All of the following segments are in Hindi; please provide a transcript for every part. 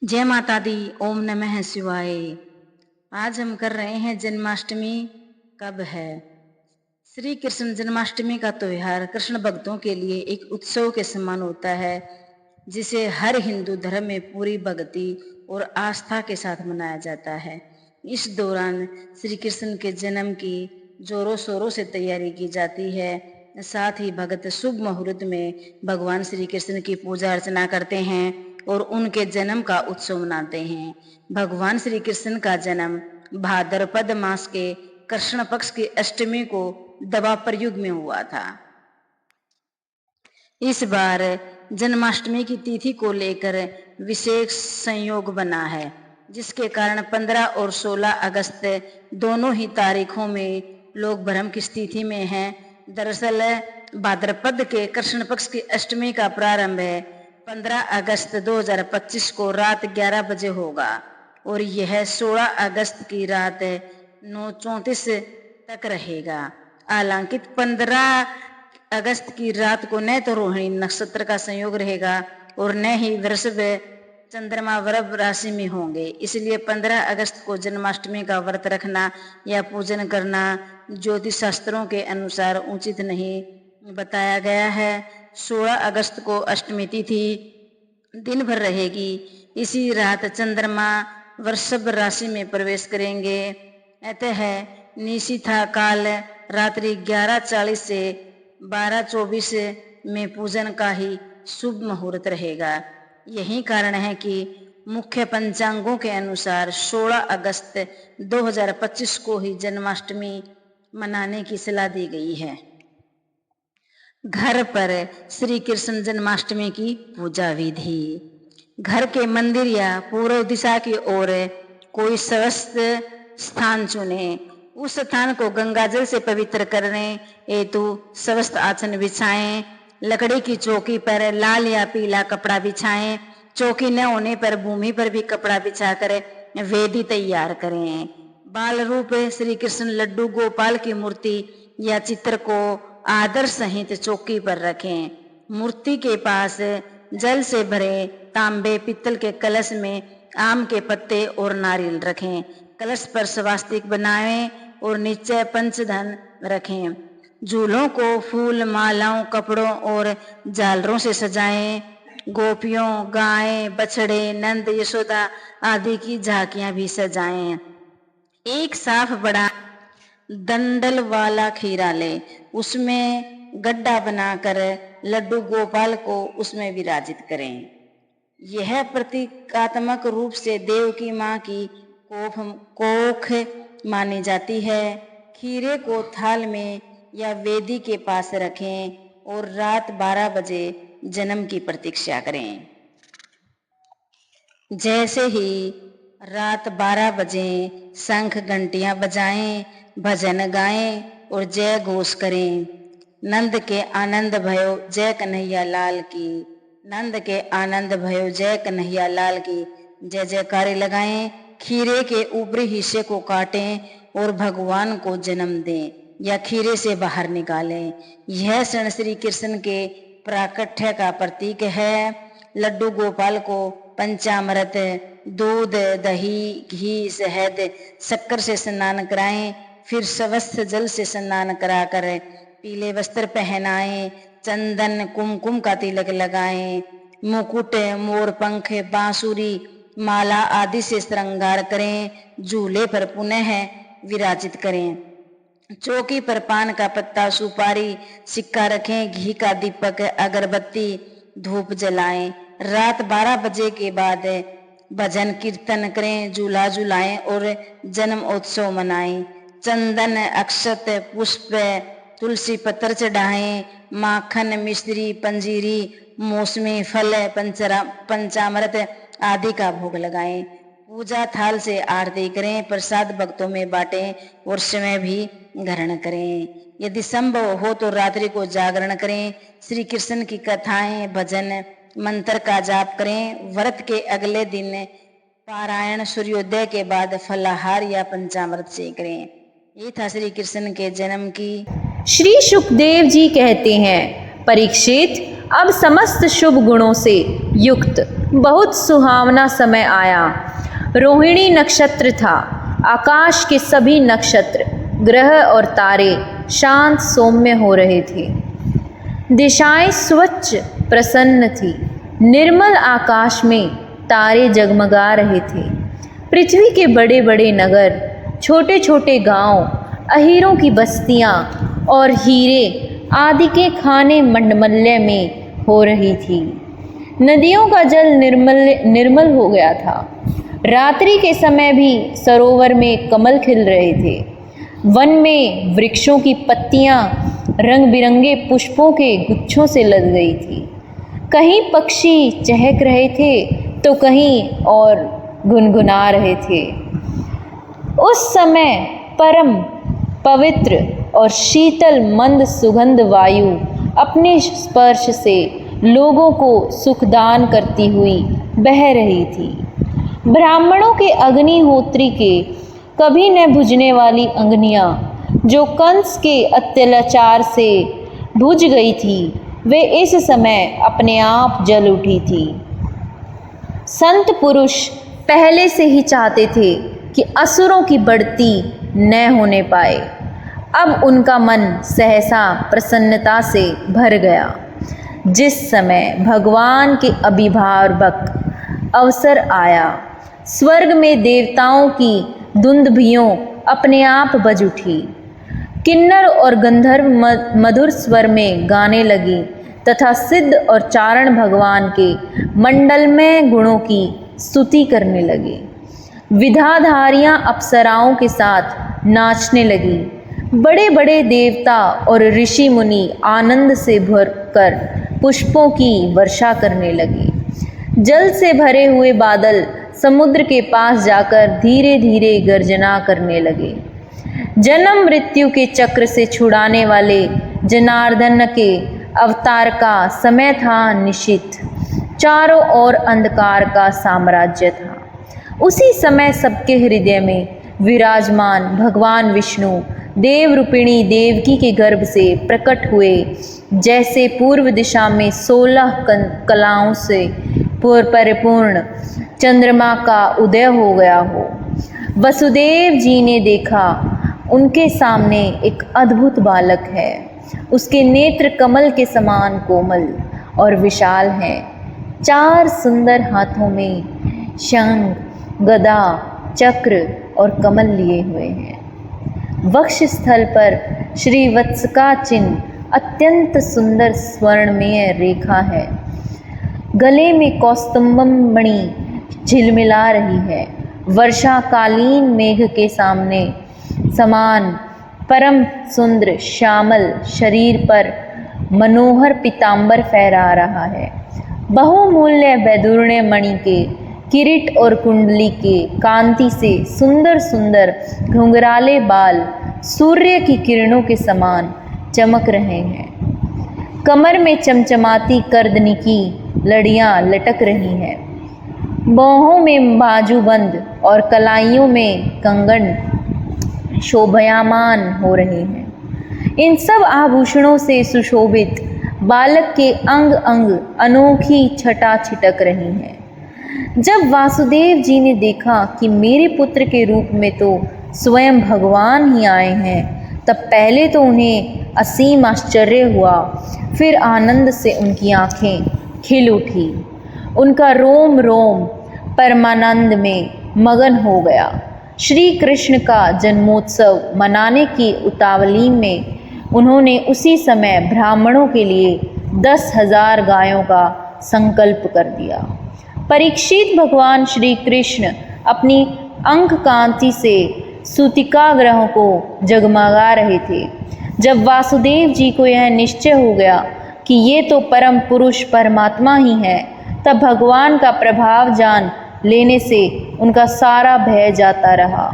जय माता दी। ओम नमः शिवाय। आज हम कर रहे हैं जन्माष्टमी कब है। श्री कृष्ण जन्माष्टमी का त्योहार कृष्ण भक्तों के लिए एक उत्सव के समान होता है, जिसे हर हिंदू धर्म में पूरी भक्ति और आस्था के साथ मनाया जाता है। इस दौरान श्री कृष्ण के जन्म की जोरों शोरों से तैयारी की जाती है। साथ ही भक्त शुभ मुहूर्त में भगवान श्री कृष्ण की पूजा अर्चना करते हैं और उनके जन्म का उत्सव मनाते हैं। भगवान श्री कृष्ण का जन्म भाद्रपद मास के कृष्ण पक्ष की अष्टमी को द्वापर युग में हुआ था। इस बार जन्माष्टमी की तिथि को लेकर विशेष संयोग बना है, जिसके कारण 15 और 16 अगस्त दोनों ही तारीखों में लोग भ्रम की स्थिति में हैं। दरअसल भाद्रपद के कृष्ण पक्ष की अष्टमी का प्रारंभ 15 अगस्त 2025 को रात 11 बजे होगा और यह 16 अगस्त की रात 9:34 तक रहेगा। हालांकि 15 अगस्त की रात को न तो रोहिणी नक्षत्र का संयोग रहेगा और न ही वृषभ चंद्रमा वृषभ राशि में होंगे, इसलिए 15 अगस्त को जन्माष्टमी का व्रत रखना या पूजन करना ज्योतिष शास्त्रों के अनुसार उचित नहीं बताया गया है। 16 अगस्त को अष्टमी तिथि दिन भर रहेगी। इसी रात चंद्रमा वृषभ राशि में प्रवेश करेंगे। अतः निशीथा काल रात्रि 11:40 से 12:24 में पूजन का ही शुभ मुहूर्त रहेगा। यही कारण है कि मुख्य पंचांगों के अनुसार 16 अगस्त 2025 को ही जन्माष्टमी मनाने की सलाह दी गई है। घर पर श्री कृष्ण जन्माष्टमी की पूजा विधि। घर के मंदिर या पूर्व दिशा की ओर कोई स्वस्थ स्थान चुने। उस स्थान को गंगा जल से पवित्र करने हेतु स्वस्थ आसन बिछाएं। लकड़ी की चौकी पर लाल या पीला कपड़ा बिछाएं। चौकी न होने पर भूमि पर भी कपड़ा बिछाकर वेदी तैयार करें। बाल रूप श्री कृष्ण लड्डू गोपाल की मूर्ति या चित्र को आदर सहित चौकी पर रखें। मूर्ति के पास जल से भरे तांबे पित्तल के कलश में आम के पत्ते और नारियल रखें। कलश पर स्वास्तिक बनाएं और नीचे पंचधन रखें। झूलों को फूल मालाओं कपड़ों और झालरों से सजाएं। गोपियों गाय बछड़े नंद यशोदा आदि की झांकियां भी सजाएं। एक साफ बड़ा दंडल वाला खीरा ले, उसमें गड्ढा बनाकर लड्डू गोपाल को उसमें विराजित करें। यह प्रतीकात्मक रूप से देव की मां की कोख मानी जाती है। खीरे को थाल में या वेदी के पास रखें और रात 12 बजे जन्म की प्रतीक्षा करें। जैसे ही रात 12 बजे शंख घंटियां बजाएं, भजन गाएं और जय घोष करें। नंद के आनंद भयो जय कन्हैया लाल की। नंद के आनंद भयो जय कन्हैया लाल की जय जयकारे लगाएं। खीरे के ऊपरी हिस्से को काटें और भगवान को जन्म दें या खीरे से बाहर निकालें। यह क्षण श्री कृष्ण के प्राकट्य का प्रतीक है। लड्डू गोपाल को पंचामृत दूध दही घी शहद शक्कर से स्नान कराएं। फिर स्वस्थ जल से स्नान कराकर पीले वस्त्र पहनाएं। चंदन कुमकुम का तिलक लगाएं। मुकुट मोर पंख बांसुरी माला आदि से श्रृंगार करें। झूले पर पुनः विराजित करें। चौकी पर पान का पत्ता सुपारी सिक्का रखें। घी का दीपक अगरबत्ती धूप जलाएं। रात 12 बजे के बाद भजन कीर्तन करें। झूला झुलाएं और जन्म उत्सव मनाएं। चंदन अक्षत पुष्प तुलसी पत्र चढ़ाएं। माखन मिश्री पंजीरी मौसमी फल पंचामृत आदि का भोग लगाएं। पूजा थाल से आरती करें। प्रसाद भक्तों में बांटें और समय भी ग्रहण करें। यदि संभव हो तो रात्रि को जागरण करें। श्री कृष्ण की कथाएं भजन मंत्र का जाप करें। व्रत के अगले दिन पारायण सूर्योदय के बाद फलाहार या पंचामृत से करें। ये था श्री कृष्ण के जन्म की। श्री सुखदेव जी कहते हैं, परीक्षित, अब समस्त शुभ गुणों से युक्त बहुत सुहावना समय आया। रोहिणी नक्षत्र था। आकाश के सभी नक्षत्र, ग्रह और तारे शांत सौम्य हो रहे थे। दिशाएं स्वच्छ प्रसन्न थी। निर्मल आकाश में तारे जगमगा रहे थे। पृथ्वी के बड़े बड़े नगर, छोटे छोटे गांव, अहीरों की बस्तियां और हीरे आदि के खाने मंडमल्य में हो रही थी। नदियों का जल निर्मल हो गया था। रात्रि के समय भी सरोवर में कमल खिल रहे थे। वन में वृक्षों की पत्तियां रंग बिरंगे पुष्पों के गुच्छों से लद गई थी। कहीं पक्षी चहक रहे थे तो कहीं और गुनगुना रहे थे। उस समय परम पवित्र और शीतल मंद सुगंध वायु अपने स्पर्श से लोगों को सुखदान करती हुई बह रही थी। ब्राह्मणों के अग्निहोत्री के कभी न बुझने वाली अग्नियाँ, जो कंस के अत्याचार से बुझ गई थी, वे इस समय अपने आप जल उठी थी। संत पुरुष पहले से ही चाहते थे कि असुरों की बढ़ती न होने पाए। अब उनका मन सहसा प्रसन्नता से भर गया। जिस समय भगवान के अभिभावक अवसर आया, स्वर्ग में देवताओं की दुंदुभियों अपने आप बज उठी। किन्नर और गंधर्व मधुर स्वर में गाने लगी तथा सिद्ध और चारण भगवान के मंडलमय गुणों की स्तुति करने लगे। विधाधारियां अप्सराओं के साथ नाचने लगी। बड़े बड़े देवता और ऋषि मुनि आनंद से भरकर पुष्पों की वर्षा करने लगे। जल से भरे हुए बादल समुद्र के पास जाकर धीरे धीरे गर्जना करने लगे। जन्म मृत्यु के चक्र से छुड़ाने वाले जनार्दन के अवतार का समय था निशित। चारों ओर अंधकार का साम्राज्य था। उसी समय सबके हृदय में विराजमान भगवान विष्णु देव रूपिणी देवकी के गर्भ से प्रकट हुए, जैसे पूर्व दिशा में 16 कलाओं से परिपूर्ण चंद्रमा का उदय हो गया हो। वसुदेव जी ने देखा, उनके सामने एक अद्भुत बालक है। उसके नेत्र कमल के समान कोमल और विशाल हैं। 4 सुंदर हाथों में शंख, गदा, चक्र और कमल लिए हुए हैं। वक्ष स्थल पर श्रीवत्स का चिन्ह अत्यंत सुंदर स्वर्णमय रेखा है। गले में कौस्तुभम मणि झिलमिला रही है। वर्षाकालीन मेघ के सामने समान परम सुंदर श्यामल शरीर पर मनोहर पीतांबर फहरा रहा है। बहुमूल्य वैदुर्ण्य मणि के किरीट और कुंडली के कांति से सुंदर सुंदर घुंघराले बाल सूर्य की किरणों के समान चमक रहे हैं। कमर में चमचमाती कर्दनी की लड़ियां लटक रही हैं। बाहों में बाजूबंद और कलाइयों में कंगन शोभायमान हो रहे हैं। इन सब आभूषणों से सुशोभित बालक के अंग अंग अनोखी छटा छिटक रही है। जब वासुदेव जी ने देखा कि मेरे पुत्र के रूप में तो स्वयं भगवान ही आए हैं, तब पहले तो उन्हें असीम आश्चर्य हुआ, फिर आनंद से उनकी आंखें खिल उठी। उनका रोम रोम परमानंद में मगन हो गया। श्री कृष्ण का जन्मोत्सव मनाने की उतावली में उन्होंने उसी समय ब्राह्मणों के लिए 10,000 गायों का संकल्प कर दिया। परीक्षित भगवान श्री कृष्ण अपनी अंक कांति से सूतिका ग्रहों को जगमगा रहे थे। जब वासुदेव जी को यह निश्चय हो गया कि ये तो परम पुरुष परमात्मा ही है, तब भगवान का प्रभाव जान लेने से उनका सारा भय जाता रहा।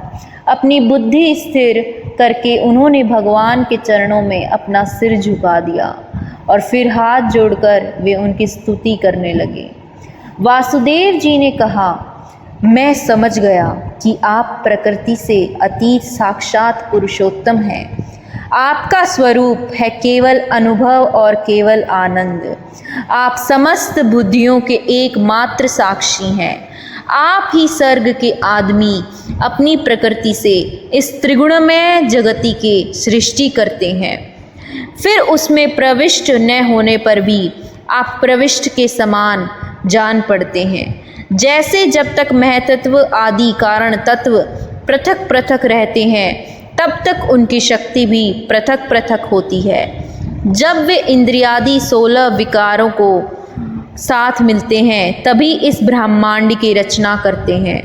अपनी बुद्धि स्थिर करके उन्होंने भगवान के चरणों में अपना सिर झुका दिया और फिर हाथ जोड़कर वे उनकी स्तुति करने लगे। वासुदेव जी ने कहा, मैं समझ गया कि आप प्रकृति से अतीत साक्षात पुरुषोत्तम हैं। आपका स्वरूप है केवल अनुभव और केवल आनंद। आप समस्त बुद्धियों के एकमात्र साक्षी हैं। आप ही सर्ग के आदमी अपनी प्रकृति से इस त्रिगुणमय जगति के सृष्टि करते हैं। फिर उसमें प्रविष्ट न होने पर भी आप प्रविष्ट के समान जान पड़ते हैं। जैसे जब तक महतत्व आदि कारण तत्व पृथक पृथक रहते हैं तब तक उनकी शक्ति भी पृथक पृथक होती है। जब वे इंद्रियादि 16 विकारों को साथ मिलते हैं तभी इस ब्रह्मांड की रचना करते हैं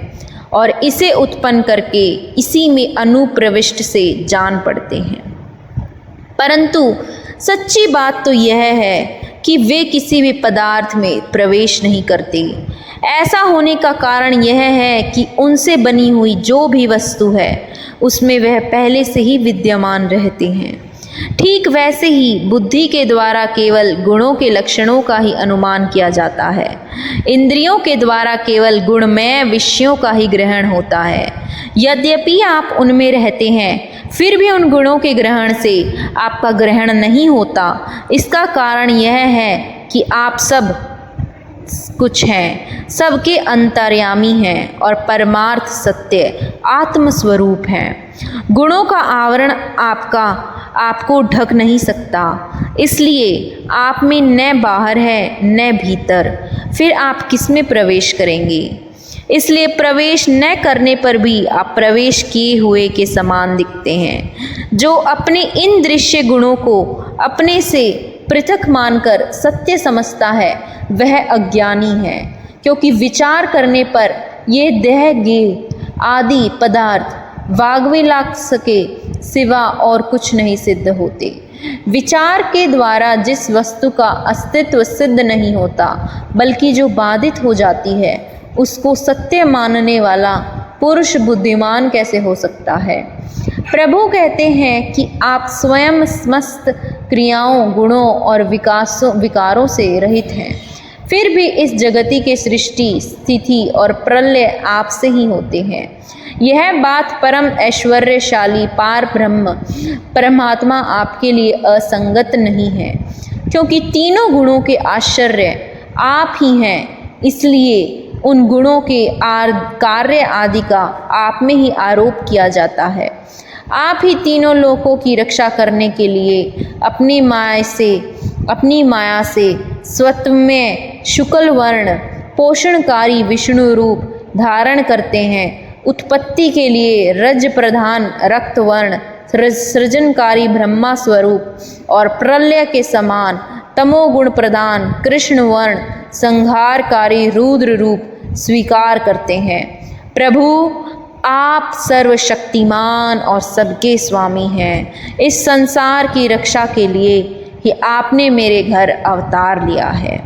और इसे उत्पन्न करके इसी में अनुप्रविष्ट से जान पड़ते हैं। परंतु सच्ची बात तो यह है कि वे किसी भी पदार्थ में प्रवेश नहीं करते। ऐसा होने का कारण यह है कि उनसे बनी हुई जो भी वस्तु है उसमें वह पहले से ही विद्यमान रहते हैं। ठीक वैसे ही बुद्धि के द्वारा केवल गुणों के लक्षणों का ही अनुमान किया जाता है। इंद्रियों के द्वारा केवल गुणमय विषयों का ही ग्रहण होता है। यद्यपि आप उनमें रहते हैं फिर भी उन गुणों के ग्रहण से आपका ग्रहण नहीं होता। इसका कारण यह है कि आप सब कुछ हैं, सबके अंतर्यामी हैं और परमार्थ सत्य आत्मस्वरूप हैं। गुणों का आवरण आपको ढक नहीं सकता, इसलिए आप में न बाहर है न भीतर। फिर आप किस में प्रवेश करेंगे? इसलिए प्रवेश न करने पर भी आप प्रवेश किए हुए के समान दिखते हैं। जो अपने इन दृश्य गुणों को अपने से पृथक मानकर सत्य समझता है वह अज्ञानी है, क्योंकि विचार करने पर ये देह गेह आदि पदार्थ वाग्विलास के सिवा और कुछ नहीं सिद्ध होते। विचार के द्वारा जिस वस्तु का अस्तित्व सिद्ध नहीं होता बल्कि जो बाधित हो जाती है उसको सत्य मानने वाला पुरुष बुद्धिमान कैसे हो सकता है? प्रभु कहते हैं कि आप स्वयं समस्त क्रियाओं, गुणों और विकारों से रहित हैं। फिर भी इस जगति के सृष्टि, स्थिति और प्रलय आपसे ही होते हैं। यह बात परम ऐश्वर्यशाली पार ब्रह्म परमात्मा आपके लिए असंगत नहीं है, क्योंकि तीनों गुणों के आश्चर्य आप ही हैं। इसलिए उन गुणों के कार्य आदि का आप में ही आरोप किया जाता है। आप ही तीनों लोकों की रक्षा करने के लिए अपनी माया से स्वत्व में शुक्ल वर्ण पोषणकारी विष्णु रूप धारण करते हैं। उत्पत्ति के लिए रज प्रधान रक्त वर्ण सृजनकारी ब्रह्मा स्वरूप और प्रलय के समान तमोगुण प्रधान कृष्ण वर्ण संहारकारी रुद्र रूप स्वीकार करते हैं। प्रभु आप सर्वशक्तिमान और सबके स्वामी हैं। इस संसार की रक्षा के लिए ही आपने मेरे घर अवतार लिया है।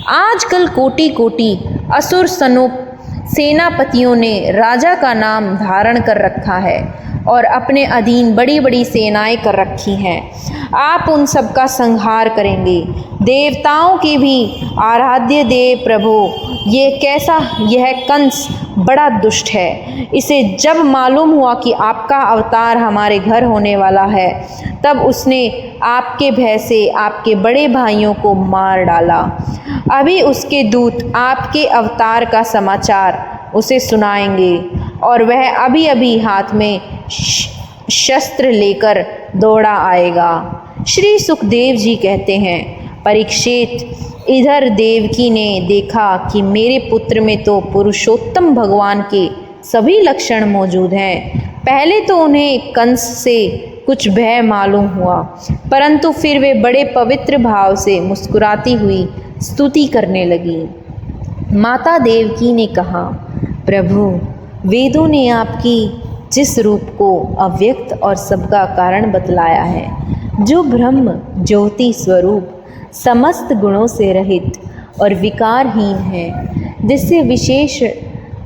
आजकल कोटि कोटि असुर सेनापतियों ने राजा का नाम धारण कर रखा है और अपने अधीन बड़ी बड़ी सेनाएं कर रखी हैं। आप उन सब का संहार करेंगे। देवताओं की भी आराध्य देव प्रभु यह कंस बड़ा दुष्ट है। इसे जब मालूम हुआ कि आपका अवतार हमारे घर होने वाला है तब उसने आपके भय से आपके बड़े भाइयों को मार डाला। अभी उसके दूत आपके अवतार का समाचार उसे सुनाएंगे और वह अभी अभी हाथ में शस्त्र लेकर दौड़ा आएगा। श्री सुखदेव जी कहते हैं, परीक्षित, इधर देवकी ने देखा कि मेरे पुत्र में तो पुरुषोत्तम भगवान के सभी लक्षण मौजूद हैं। पहले तो उन्हें कंस से कुछ भय मालूम हुआ, परंतु फिर वे बड़े पवित्र भाव से मुस्कुराती हुई स्तुति करने लगी। माता देवकी ने कहा, प्रभु, वेदों ने आपकी जिस रूप को अव्यक्त और सबका कारण बतलाया है, जो ब्रह्म ज्योति स्वरूप समस्त गुणों से रहित और विकारहीन है, जिससे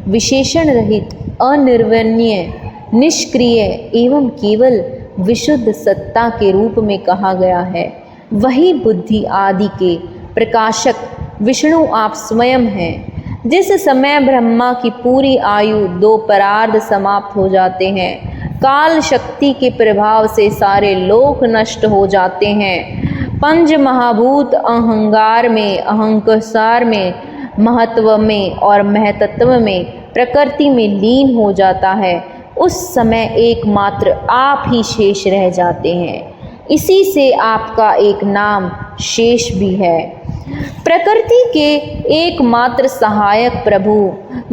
विशेषण रहित, अनिर्वण्य, निष्क्रिय एवं केवल विशुद्ध सत्ता के रूप में कहा गया है, वही बुद्धि आदि के प्रकाशक विष्णु आप स्वयं हैं। जिस समय ब्रह्मा की पूरी आयु 2 परार्ध समाप्त हो जाते हैं काल शक्ति के प्रभाव से सारे लोक नष्ट हो जाते हैं। पंच महाभूत अहंकार में, अहंकार में, महत्व में और महतत्व में, प्रकृति में लीन हो जाता है। उस समय एकमात्र आप ही शेष रह जाते हैं। इसी से आपका एक नाम शेष भी है। प्रकृति के एकमात्र सहायक प्रभु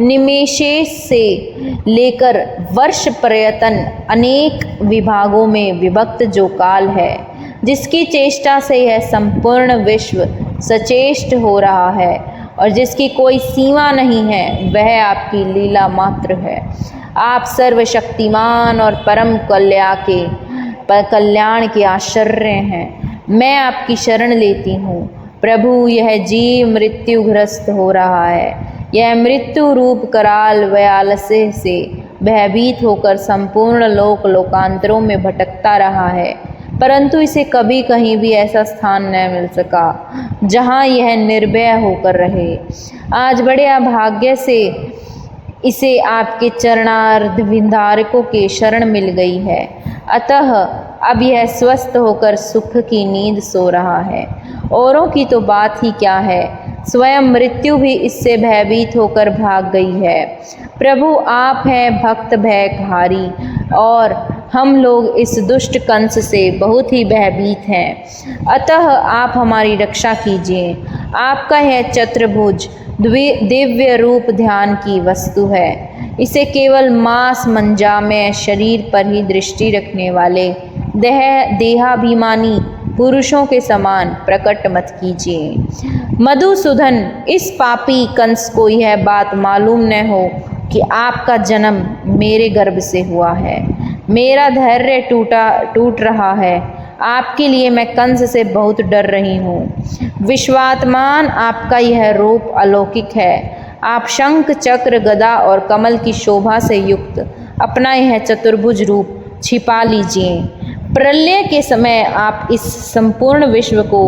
निमेषेश से लेकर वर्ष पर्यंत अनेक विभागों में विभक्त जो काल है, जिसकी चेष्टा से यह संपूर्ण विश्व सचेष्ट हो रहा है और जिसकी कोई सीमा नहीं है, वह आपकी लीला मात्र है। आप सर्वशक्तिमान और परम कल्याण के आश्चर्य हैं। मैं आपकी शरण लेती हूँ प्रभु। यह जीव मृत्युग्रस्त हो रहा है। यह मृत्यु रूप कराल व्यालस्य से भयभीत होकर संपूर्ण लोकांतरों में भटकता रहा है, परंतु इसे कभी कहीं भी ऐसा स्थान न मिल सका जहाँ यह निर्भय होकर रहे। आज बड़े अभाग्य से इसे आपके चरणार्ध विंधारकों के शरण मिल गई है। अतः अब यह स्वस्थ होकर सुख की नींद सो रहा है। औरों की तो बात ही क्या है, स्वयं मृत्यु भी इससे भयभीत होकर भाग गई है। प्रभु आप हैं भक्त भयहारी और हम लोग इस दुष्ट कंस से बहुत ही भयभीत हैं। अतः आप हमारी रक्षा कीजिए। आपका यह चतुर्भुज दिव्य रूप ध्यान की वस्तु है। इसे केवल मांस मंजामय शरीर पर ही दृष्टि रखने वाले देहाभिमानी पुरुषों के समान प्रकट मत कीजिए। मधुसूदन, इस पापी कंस को यह बात मालूम न हो कि आपका जन्म मेरे गर्भ से हुआ है। मेरा धैर्य टूट रहा है। आपके लिए मैं कंस से बहुत डर रही हूँ। विश्वात्मान, आपका यह रूप अलौकिक है। आप शंख चक्र गदा और कमल की शोभा से युक्त अपना यह चतुर्भुज रूप छिपा लीजिए। प्रलय के समय आप इस संपूर्ण विश्व को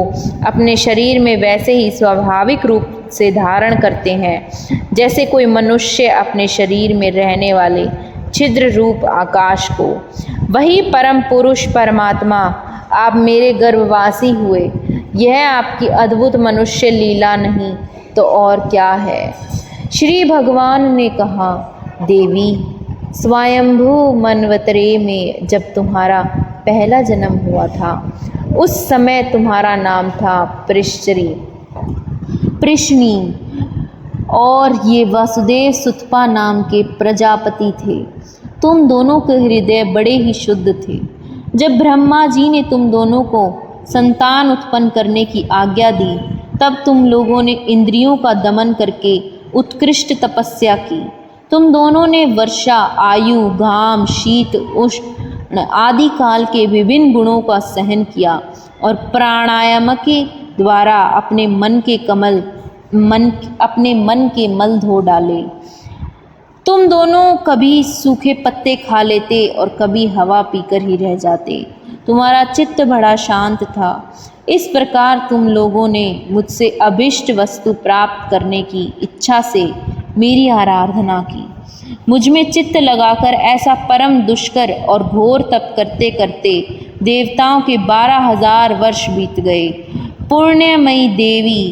अपने शरीर में वैसे ही स्वाभाविक रूप से धारण करते हैं जैसे कोई मनुष्य अपने शरीर में रहने वाले छिद्र रूप आकाश को। वही परम पुरुष परमात्मा आप मेरे गर्भवासी हुए। यह आपकी अद्भुत मनुष्य लीला नहीं तो और क्या है। श्री भगवान ने कहा, देवी, स्वयंभू मनवतरे में जब तुम्हारा पहला जन्म हुआ था, उस समय तुम्हारा नाम था पृश्नी और ये वासुदेव सुतपा नाम के प्रजापति थे। तुम दोनों के हृदय बड़े ही शुद्ध थे। जब ब्रह्मा जी ने तुम दोनों को संतान उत्पन्न करने की आज्ञा दी, तब तुम लोगों ने इंद्रियों का दमन करके उत्कृष्ट तपस्या की। तुम दोनों ने वर्षा, आयु, घाम, शीत, उष्ण आदि काल के विभिन्न गुणों का सहन किया और प्राणायाम के द्वारा अपने मन के मल धो डाले। तुम दोनों कभी सूखे पत्ते खा लेते और कभी हवा पीकर ही रह जाते। तुम्हारा चित्त बड़ा शांत था। इस प्रकार तुम लोगों ने मुझसे अभिष्ट वस्तु प्राप्त करने की इच्छा से मेरी आराधना की। मुझ में चित्त लगाकर ऐसा परम दुष्कर और घोर तप करते करते देवताओं के 12,000 वर्ष बीत गए। पुण्यमयी देवी,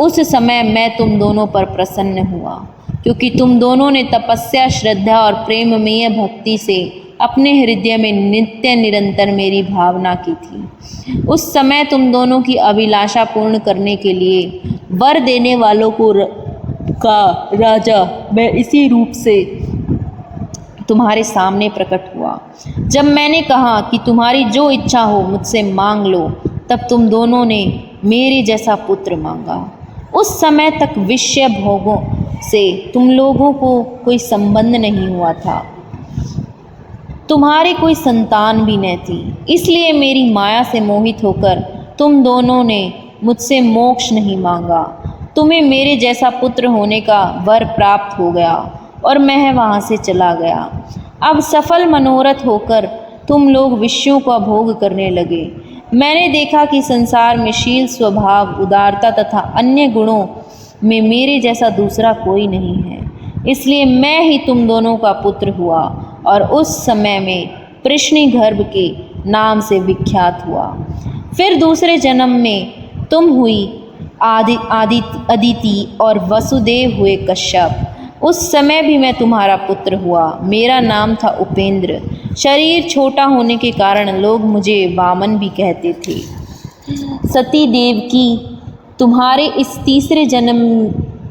उस समय मैं तुम दोनों पर प्रसन्न हुआ, क्योंकि तुम दोनों ने तपस्या, श्रद्धा और प्रेममय भक्ति से अपने हृदय में नित्य निरंतर मेरी भावना की थी। उस समय तुम दोनों की अभिलाषा पूर्ण करने के लिए वर देने वालों का राजा मैं इसी रूप से तुम्हारे सामने प्रकट हुआ। जब मैंने कहा कि तुम्हारी जो इच्छा हो मुझसे मांग लो, तब तुम दोनों ने मेरे जैसा पुत्र मांगा। उस समय तक विषय भोगों से तुम लोगों को कोई संबंध नहीं हुआ था। तुम्हारी कोई संतान भी न थी। इसलिए मेरी माया से मोहित होकर तुम दोनों ने मुझसे मोक्ष नहीं मांगा। तुम्हें मेरे जैसा पुत्र होने का वर प्राप्त हो गया और मैं वहाँ से चला गया। अब सफल मनोरथ होकर तुम लोग विषयों का भोग करने लगे। मैंने देखा कि संसार में शील, स्वभाव, उदारता तथा अन्य गुणों में मेरे जैसा दूसरा कोई नहीं है। इसलिए मैं ही तुम दोनों का पुत्र हुआ और उस समय में पृश्निगर्भ के नाम से विख्यात हुआ। फिर दूसरे जन्म में तुम हुई अदिति और वसुदेव हुए कश्यप। उस समय भी मैं तुम्हारा पुत्र हुआ। मेरा नाम था उपेंद्र। शरीर छोटा होने के कारण लोग मुझे वामन भी कहते थे। सती देवकी, तुम्हारे इस तीसरे जन्म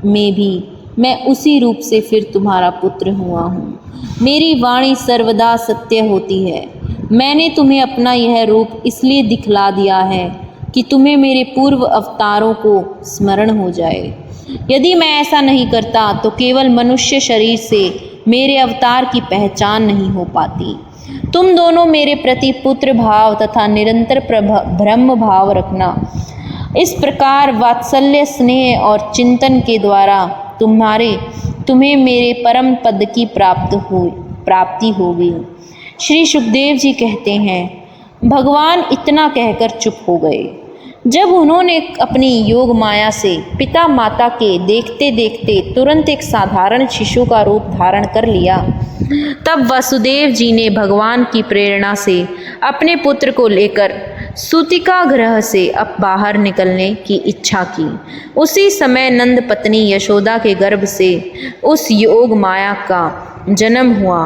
में भी मैं उसी रूप से फिर तुम्हारा पुत्र हुआ हूँ। मेरी वाणी सर्वदा सत्य होती है। मैंने तुम्हें अपना यह रूप इसलिए दिखला दिया है कि तुम्हें मेरे पूर्व अवतारों को स्मरण हो जाए। यदि मैं ऐसा नहीं करता तो केवल मनुष्य शरीर से मेरे अवतार की पहचान नहीं हो पाती। तुम दोनों मेरे प्रति पुत्र भाव तथा निरंतर ब्रह्म भाव रखना। इस प्रकार वात्सल्य, स्नेह और चिंतन के द्वारा तुम्हें मेरे परम पद की प्राप्ति होगी। श्री सुखदेव जी कहते हैं, भगवान इतना कहकर चुप हो गए। जब उन्होंने अपनी योग माया से पिता माता के देखते देखते तुरंत एक साधारण शिशु का रूप धारण कर लिया, तब वसुदेव जी ने भगवान की प्रेरणा से अपने पुत्र को लेकर सूतिका गृह से अब बाहर निकलने की इच्छा की। उसी समय नंद पत्नी यशोदा के गर्भ से उस योग माया का जन्म हुआ,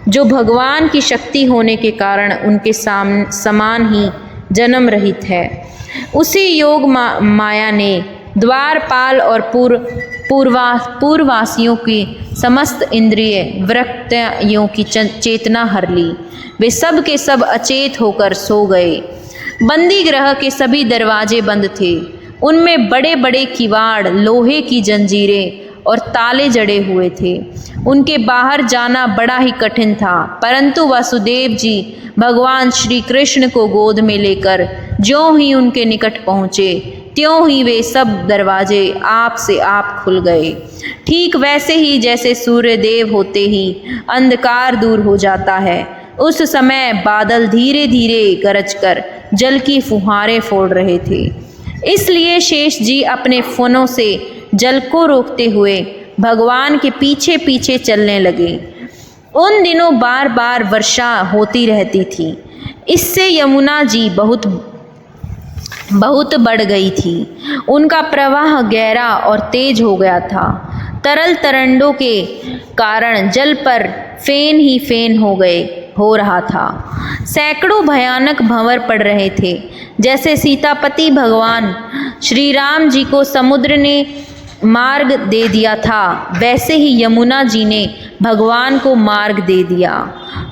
जो भगवान की शक्ति होने के कारण उनके समान ही जन्म रहित है। उसी योग माया ने द्वारपाल और पूर्ववासियों की समस्त इंद्रिय वृत्तियों की चेतना हर ली। वे सब के सब अचेत होकर सो गए। बंदी गृह के सभी दरवाजे बंद थे। उनमें बड़े बड़े किवाड़, लोहे की जंजीरें और ताले जड़े हुए थे। उनके बाहर जाना बड़ा ही कठिन था, परंतु वासुदेव जी भगवान श्री कृष्ण को गोद में लेकर ज्यों ही उनके निकट पहुँचे, त्यों ही वे सब दरवाजे आप से आप खुल गए। ठीक वैसे ही जैसे सूर्यदेव होते ही अंधकार दूर हो जाता है, उस समय बादल धीरे धीरे गरजकर जल की फुहारें फोड़ रहे थे। इसलिए शेष जी अपने फनों से जल को रोकते हुए भगवान के पीछे पीछे चलने लगे। उन दिनों बार बार वर्षा होती रहती थी। इससे यमुना जी बहुत बढ़ गई थी। उनका प्रवाह गहरा और तेज हो गया था। तरल तरंडों के कारण जल पर फेन ही फेन हो रहा था। सैकड़ों भयानक भंवर पड़ रहे थे। जैसे सीतापति भगवान श्री राम जी को समुद्र ने मार्ग दे दिया था, वैसे ही यमुना जी ने भगवान को मार्ग दे दिया।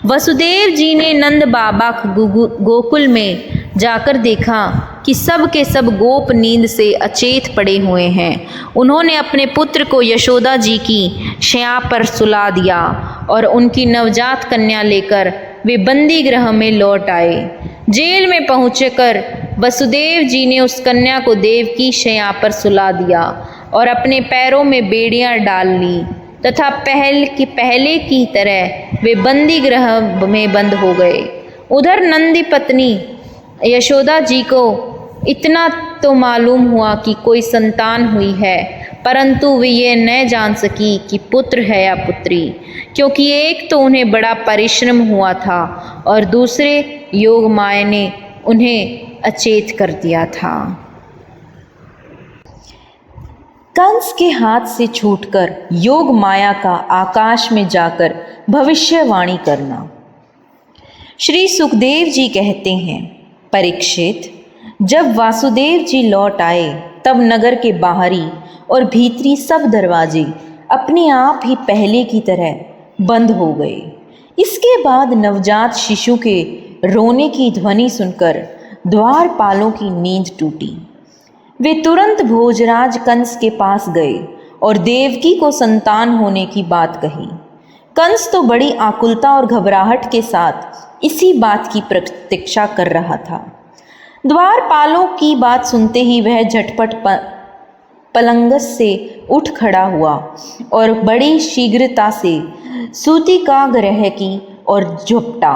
वसुदेव जी ने नंद बाबा गोकुल में जाकर देखा कि सब के सब गोप नींद से अचेत पड़े हुए हैं। उन्होंने अपने पुत्र को यशोदा जी की शैया पर सुला दिया और उनकी नवजात कन्या लेकर वे बंदी गृह में लौट आए। जेल में पहुंचकर वसुदेव जी ने उस कन्या को देव की शैया पर सुला दिया और अपने पैरों में बेड़ियां डाल ली तथा पहले की तरह वे बंदी गृह में बंद हो गए। उधर नंदी पत्नी यशोदा जी को इतना तो मालूम हुआ कि कोई संतान हुई है, परंतु वे ये न जान सकी कि पुत्र है या पुत्री, क्योंकि एक तो उन्हें बड़ा परिश्रम हुआ था और दूसरे योग माया ने उन्हें अचेत कर दिया था। कंस के हाथ से छूटकर योग माया का आकाश में जाकर भविष्यवाणी करना। श्री सुखदेव जी कहते हैं, परीक्षित, जब वासुदेव जी लौट आए तब नगर के बाहरी और भीतरी सब दरवाजे अपने आप ही पहले की तरह बंद हो गए। इसके बाद नवजात शिशु के रोने की ध्वनि सुनकर द्वारपालों की नींद टूटी। वे तुरंत भोजराज कंस के पास गए और देवकी को संतान होने की बात कही। कंस तो बड़ी आकुलता और घबराहट के साथ इसी बात की प्रतीक्षा कर रहा था। द्वारपालों की बात सुनते ही वह झटपट पलंगस से उठ खड़ा हुआ और बड़ी शीघ्रता से सूतिका गृह की ओर झपटा।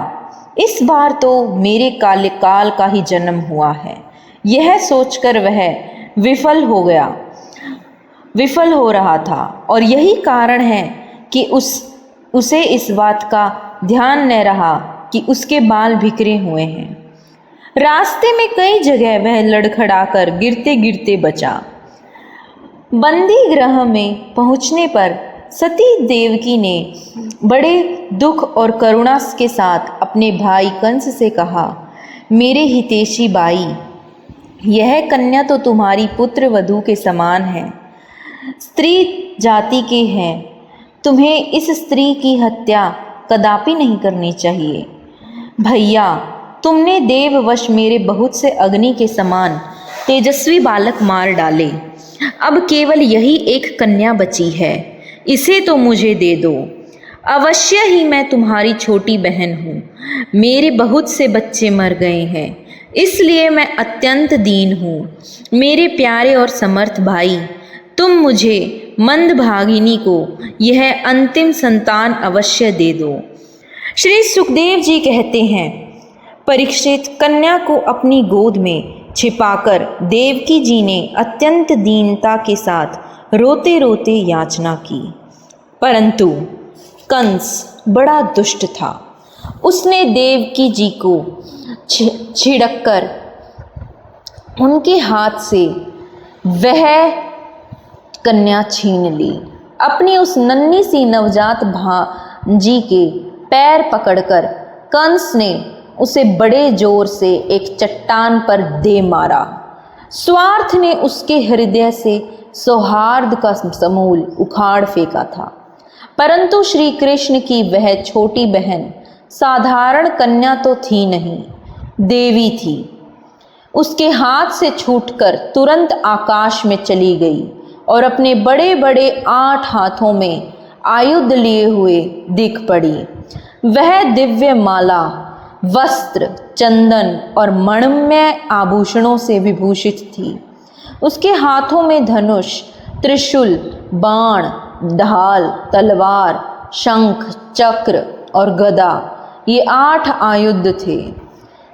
इस बार तो मेरे काल का ही जन्म हुआ है, यह सोचकर वह विफल हो रहा था, और यही कारण है कि उसे इस बात का ध्यान न रहा कि उसके बाल बिखरे हुए हैं। रास्ते में कई जगह वह लड़खड़ाकर गिरते गिरते बचा। बंदी गृह में पहुंचने पर सती देवकी ने बड़े दुख और करुणा के साथ अपने भाई कंस से कहा, मेरे हितैषी भाई, यह कन्या तो तुम्हारी पुत्र वधू के समान है, स्त्री जाति के हैं। तुम्हें इस स्त्री की हत्या कदापि नहीं करनी चाहिए। भैया, तुमने देववश मेरे बहुत से अग्नि के समान तेजस्वी बालक मार डाले। अब केवल यही एक कन्या बची है, इसे तो मुझे दे दो। अवश्य ही मैं तुम्हारी छोटी बहन हूँ, मेरे बहुत से बच्चे मर गए हैं, इसलिए मैं अत्यंत दीन हूँ। मेरे प्यारे और समर्थ भाई, तुम मुझे मंदभागिनी को यह अंतिम संतान अवश्य दे दो। श्री सुखदेव जी कहते हैं, परीक्षित कन्या को अपनी गोद में छिपाकर देवकी जी ने अत्यंत दीनता के साथ रोते रोते याचना की। परंतु कंस बड़ा दुष्ट था। उसने देवकी जी को छिड़ककर उनके हाथ से वह कन्या छीन ली। अपनी उस नन्ही सी नवजात भांजी के पैर पकड़कर कंस ने उसे बड़े जोर से एक चट्टान पर दे मारा। स्वार्थ ने उसके हृदय से सौहार्द का समूल उखाड़ फेंका था। परंतु श्री कृष्ण की वह छोटी बहन साधारण कन्या तो थी नहीं, देवी थी। उसके हाथ से छूटकर तुरंत आकाश में चली गई और अपने बड़े बड़े 8 हाथों में आयुध लिए हुए दिख पड़ी। वह दिव्य माला, वस्त्र, चंदन और मणिमय आभूषणों से विभूषित थी। उसके हाथों में धनुष, त्रिशूल, बाण, ढाल, तलवार, शंख, चक्र और गदा, ये 8 आयुध थे।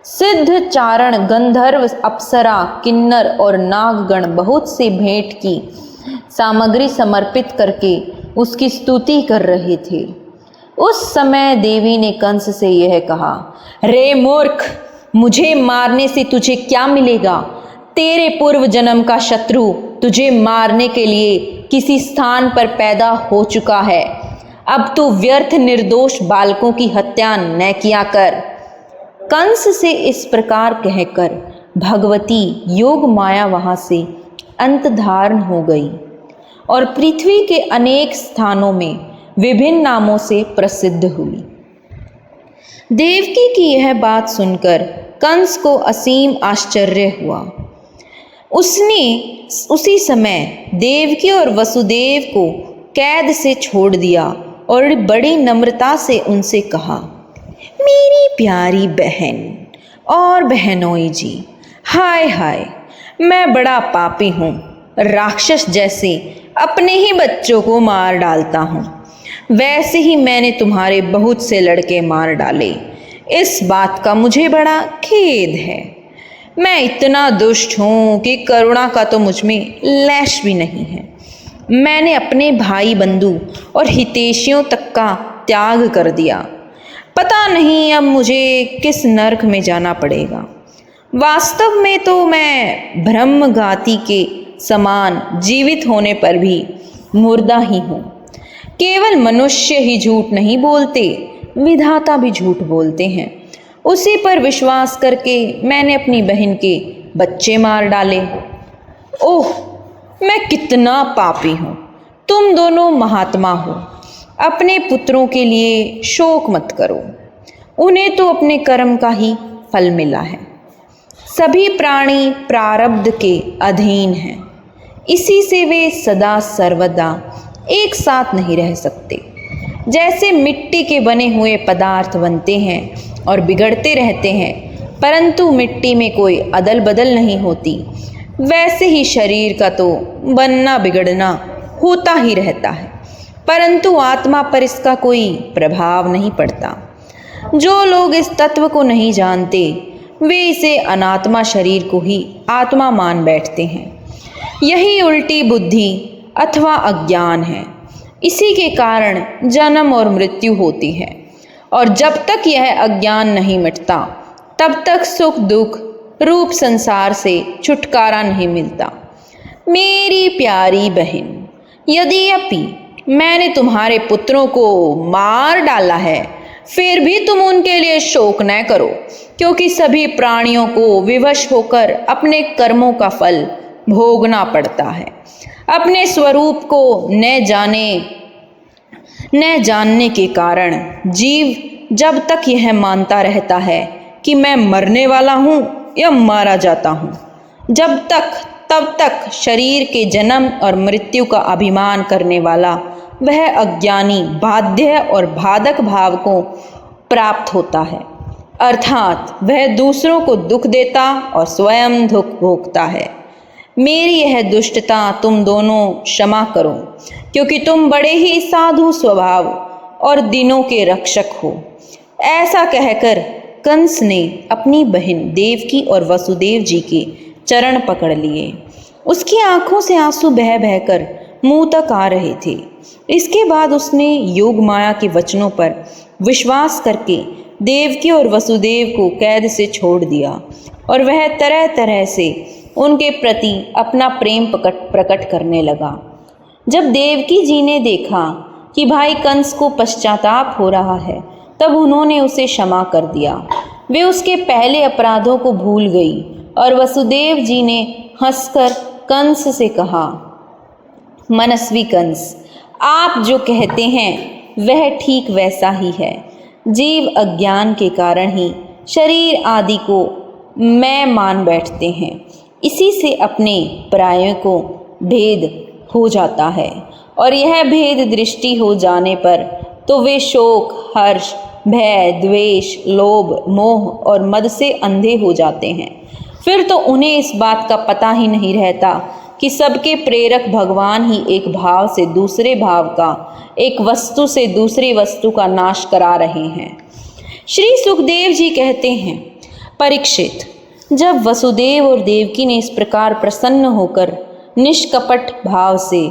सिद्ध, चारण, गंधर्व, अप्सरा, किन्नर और नागगण बहुत से भेंट की सामग्री समर्पित करके उसकी स्तुति कर रहे थे। उस समय देवी ने कंस से यह कहा, रे मूर्ख, मुझे मारने से तुझे क्या मिलेगा? तेरे पूर्व जन्म का शत्रु तुझे मारने के लिए किसी स्थान पर पैदा हो चुका है। अब तू व्यर्थ निर्दोष बालकों की हत्या न किया कर। कंस से इस प्रकार कहकर भगवती योग माया वहां से अंतधारण हो गई और पृथ्वी के अनेक स्थानों में विभिन्न नामों से प्रसिद्ध हुई। देवकी की यह बात सुनकर कंस को असीम आश्चर्य हुआ। उसने उसी समय देवकी और वसुदेव को कैद से छोड़ दिया और बड़ी नम्रता से उनसे कहा, मेरी प्यारी बहन और बहनोई जी, हाय हाय, मैं बड़ा पापी हूँ। राक्षस जैसे अपने ही बच्चों को मार डालता हूँ, वैसे ही मैंने तुम्हारे बहुत से लड़के मार डाले। इस बात का मुझे बड़ा खेद है। मैं इतना दुष्ट हूँ कि करुणा का तो मुझ में लेश भी नहीं है। मैंने अपने भाई बंधु और हितैषियों तक का त्याग कर दिया। पता नहीं अब मुझे किस नरक में जाना पड़ेगा। वास्तव में तो मैं ब्रह्मघाती के समान जीवित होने पर भी मुर्दा ही हूँ। केवल मनुष्य ही झूठ नहीं बोलते, विधाता भी झूठ बोलते हैं। उसी पर विश्वास करके मैंने अपनी बहन के बच्चे मार डाले। ओह, मैं कितना पापी हूँ। तुम दोनों महात्मा हो, अपने पुत्रों के लिए शोक मत करो, उन्हें तो अपने कर्म का ही फल मिला है। सभी प्राणी प्रारब्ध के अधीन हैं, इसी से वे सदा सर्वदा एक साथ नहीं रह सकते। जैसे मिट्टी के बने हुए पदार्थ बनते हैं और बिगड़ते रहते हैं, परंतु मिट्टी में कोई अदल बदल नहीं होती, वैसे ही शरीर का तो बनना बिगड़ना होता ही रहता है, परंतु आत्मा पर इसका कोई प्रभाव नहीं पड़ता। जो लोग इस तत्व को नहीं जानते, वे इसे अनात्मा शरीर को ही आत्मा मान बैठते हैं। यही उल्टी बुद्धि अथवा अज्ञान है। इसी के कारण जन्म और मृत्यु होती है और जब तक यह अज्ञान नहीं मिटता तब तक सुख दुख रूप संसार से छुटकारा नहीं मिलता। मेरी प्यारी बहन, यद्यपि मैंने तुम्हारे पुत्रों को मार डाला है, फिर भी तुम उनके लिए शोक न करो, क्योंकि सभी प्राणियों को विवश होकर अपने कर्मों का फल भोगना पड़ता है। अपने स्वरूप को न जानने के कारण जीव जब तक यह मानता रहता है कि मैं मरने वाला हूँ या मारा जाता हूँ, तब तक शरीर के जन्म और मृत्यु का अभिमान करने वाला वह अज्ञानी बाध्य और बाधक भाव को प्राप्त होता है, अर्थात वह दूसरों को दुख देता और स्वयं दुख भोगता है। मेरी यह दुष्टता तुम दोनों क्षमा करो, क्योंकि तुम बड़े ही साधु स्वभाव और दिनों के रक्षक हो। ऐसा कहकर कंस ने अपनी बहन देवकी और वसुदेव जी के चरण पकड़ लिए। उसकी आंखों से आंसू बह बहकर मुंह तक आ रहे थे। इसके बाद उसने योग माया के वचनों पर विश्वास करके देवकी और वसुदेव को कैद से छोड़ दिया और वह तरह तरह से उनके प्रति अपना प्रेम प्रकट करने लगा। जब देवकी जी ने देखा कि भाई कंस को पश्चाताप हो रहा है, तब उन्होंने उसे क्षमा कर दिया। वे उसके पहले अपराधों को भूल गई और वसुदेव जी ने हंसकर कंस से कहा, मनस्वी कंस, आप जो कहते हैं वह ठीक वैसा ही है। जीव अज्ञान के कारण ही शरीर आदि को मैं मान बैठते हैं। इसी से अपने परायों को भेद हो जाता है, और यह भेद दृष्टि हो जाने पर तो वे शोक, हर्ष, भय, द्वेष, लोभ, मोह और मद से अंधे हो जाते हैं। फिर तो उन्हें इस बात का पता ही नहीं रहता कि सबके प्रेरक भगवान ही एक भाव से दूसरे भाव का, एक वस्तु से दूसरी वस्तु का नाश करा रहे हैं। श्री सुखदेव जी कहते हैं, परीक्षित, जब वसुदेव और देवकी ने इस प्रकार प्रसन्न होकर निष्कपट भाव से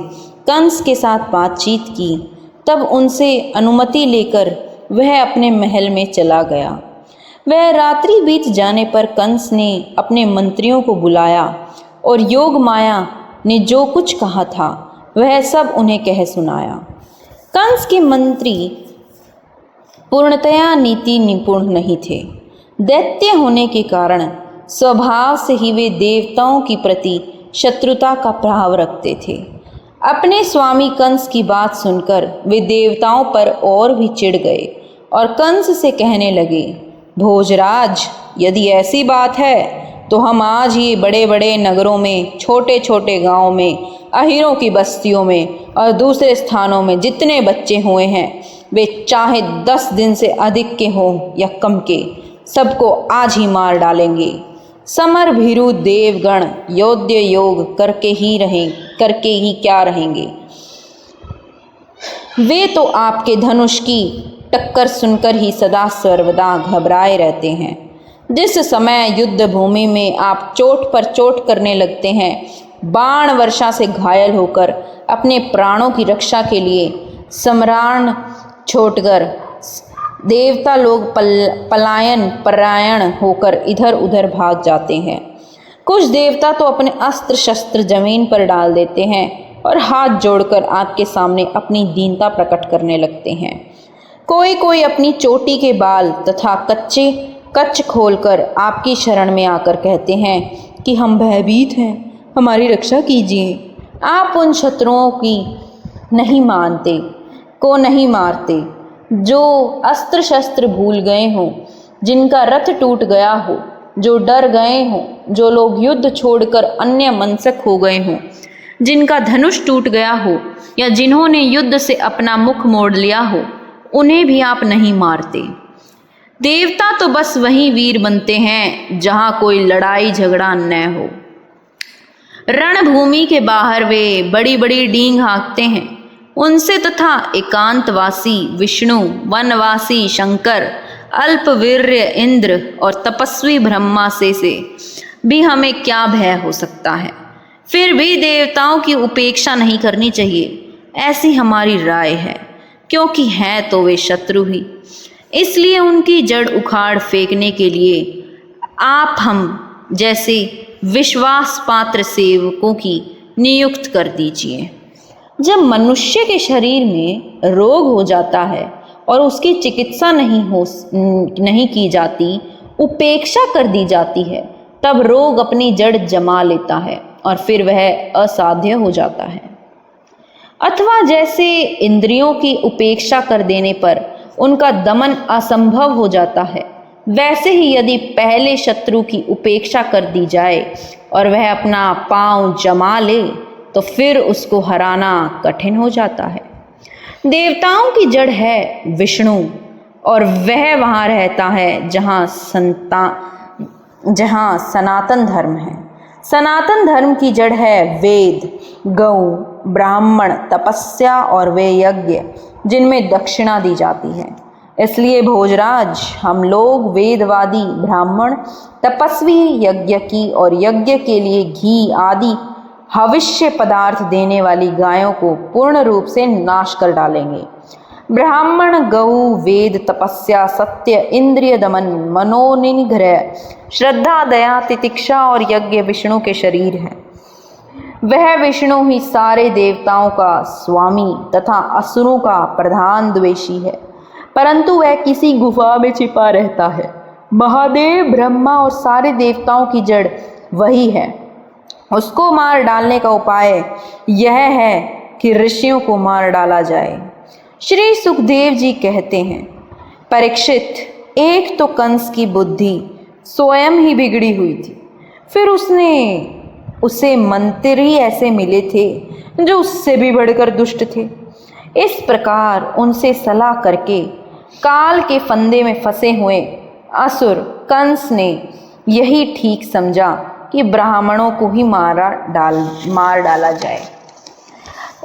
कंस के साथ बातचीत की, तब उनसे अनुमति लेकर वह अपने महल में चला गया। वह रात्रि बीत जाने पर कंस ने अपने मंत्रियों को बुलाया और योग माया ने जो कुछ कहा था वह सब उन्हें कह सुनाया। कंस के मंत्री पूर्णतया नीति निपुण नहीं थे। दैत्य होने के कारण स्वभाव से ही वे देवताओं की प्रति शत्रुता का भाव रखते थे। अपने स्वामी कंस की बात सुनकर वे देवताओं पर और भी चिढ़ गए और कंस से कहने लगे, भोजराज, यदि ऐसी बात है तो हम आज ही बड़े बड़े नगरों में, छोटे छोटे गांवों में, अहीरों की बस्तियों में और दूसरे स्थानों में जितने बच्चे हुए हैं, वे चाहे 10 दिन से अधिक के हों या कम के, सबको आज ही मार डालेंगे। समर भीरु देवगण योद्य योग करके ही क्या रहेंगे। वे तो आपके धनुष की टक्कर सुनकर ही सदा सर्वदा घबराए रहते हैं। जिस समय युद्ध भूमि में आप चोट पर चोट करने लगते हैं, बाण वर्षा से घायल होकर अपने प्राणों की रक्षा के लिए सम्राण छोड़कर देवता लोग पलायन होकर इधर उधर भाग जाते हैं। कुछ देवता तो अपने अस्त्र शस्त्र जमीन पर डाल देते हैं और हाथ जोड़कर आपके सामने अपनी दीनता प्रकट करने लगते हैं। कोई अपनी चोटी के बाल तथा कच्च खोलकर आपकी शरण में आकर कहते हैं कि हम भयभीत हैं, हमारी रक्षा कीजिए। आप उन शत्रुओं की नहीं मारते जो अस्त्र शस्त्र भूल गए हों, जिनका रथ टूट गया हो, जो डर गए हों, जो लोग युद्ध छोड़कर अन्य मनसक हो गए हों, जिनका धनुष टूट गया हो या जिन्होंने युद्ध से अपना मुख मोड़ लिया हो, उन्हें भी आप नहीं मारते। देवता तो बस वही वीर बनते हैं जहाँ कोई लड़ाई झगड़ा न हो। रणभूमि के बाहर वे बड़ी बड़ी डींग हाँकते हैं। उनसे तथा एकांतवासी विष्णु, वनवासी शंकर, अल्पवीर्य इंद्र और तपस्वी ब्रह्मा से भी हमें क्या भय हो सकता है। फिर भी देवताओं की उपेक्षा नहीं करनी चाहिए, ऐसी हमारी राय है, क्योंकि हैं तो वे शत्रु ही। इसलिए उनकी जड़ उखाड़ फेंकने के लिए आप हम जैसे विश्वास पात्र सेवकों की नियुक्त कर दीजिए। जब मनुष्य के शरीर में रोग हो जाता है और उसकी चिकित्सा नहीं की जाती, उपेक्षा कर दी जाती है, तब रोग अपनी जड़ जमा लेता है और फिर वह असाध्य हो जाता है। अथवा जैसे इंद्रियों की उपेक्षा कर देने पर उनका दमन असंभव हो जाता है, वैसे ही यदि पहले शत्रु की उपेक्षा कर दी जाए और वह अपना पांव जमा ले तो फिर उसको हराना कठिन हो जाता है। देवताओं की जड़ है विष्णु और वह वहाँ रहता है जहाँ सनातन धर्म है। सनातन धर्म की जड़ है वेद, गौ, ब्राह्मण, तपस्या और वे यज्ञ जिनमें दक्षिणा दी जाती है। इसलिए भोजराज, हम लोग वेदवादी ब्राह्मण, तपस्वी यज्ञकी और यज्ञ के लिए घी आदि हविष्य पदार्थ देने वाली गायों को पूर्ण रूप से नाश कर डालेंगे। ब्राह्मण, गौ, वेद, तपस्या, सत्य, इंद्रिय दमन, मनोनिग्रह, श्रद्धा, दया, तितिक्षा और यज्ञ विष्णु के शरीर हैं। वह विष्णु ही सारे देवताओं का स्वामी तथा असुरों का प्रधान द्वेषी है, परंतु वह किसी गुफा में छिपा रहता है। महादेव, ब्रह्मा और सारे देवताओं की जड़ वही है। उसको मार डालने का उपाय यह है कि ऋषियों को मार डाला जाए। श्री सुखदेव जी कहते हैं, परीक्षित, एक तो कंस की बुद्धि स्वयं ही बिगड़ी हुई थी, फिर उसे मंत्री ऐसे मिले थे जो उससे भी बढ़कर दुष्ट थे। इस प्रकार उनसे सलाह करके काल के फंदे में फंसे हुए असुर कंस ने यही ठीक समझा कि ब्राह्मणों को ही मार डाला जाए।